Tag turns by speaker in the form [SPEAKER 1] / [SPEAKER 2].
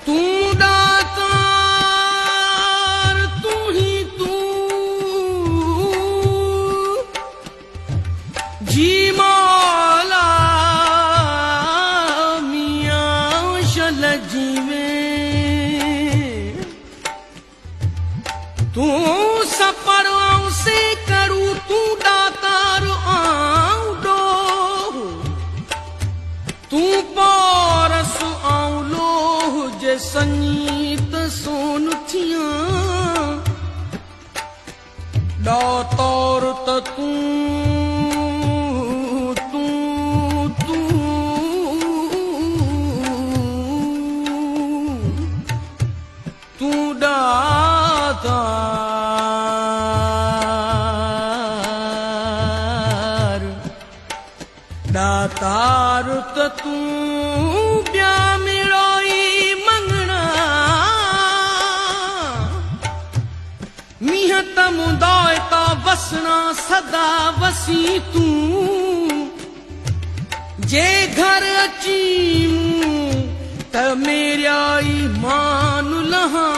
[SPEAKER 1] तू दातार तू ही तू जी मौला मियां शल जीवे तू सपर आऊं से करूं तू दातार आऊं डो तू पारस आऊं लोह जे संगीत सोन थियां दातार त तू दातार त तू ब्या मिलोई मंगना मीह तमुदाय ता वसना सदा वसी तू जे घर अची त मेरा ईमान लहा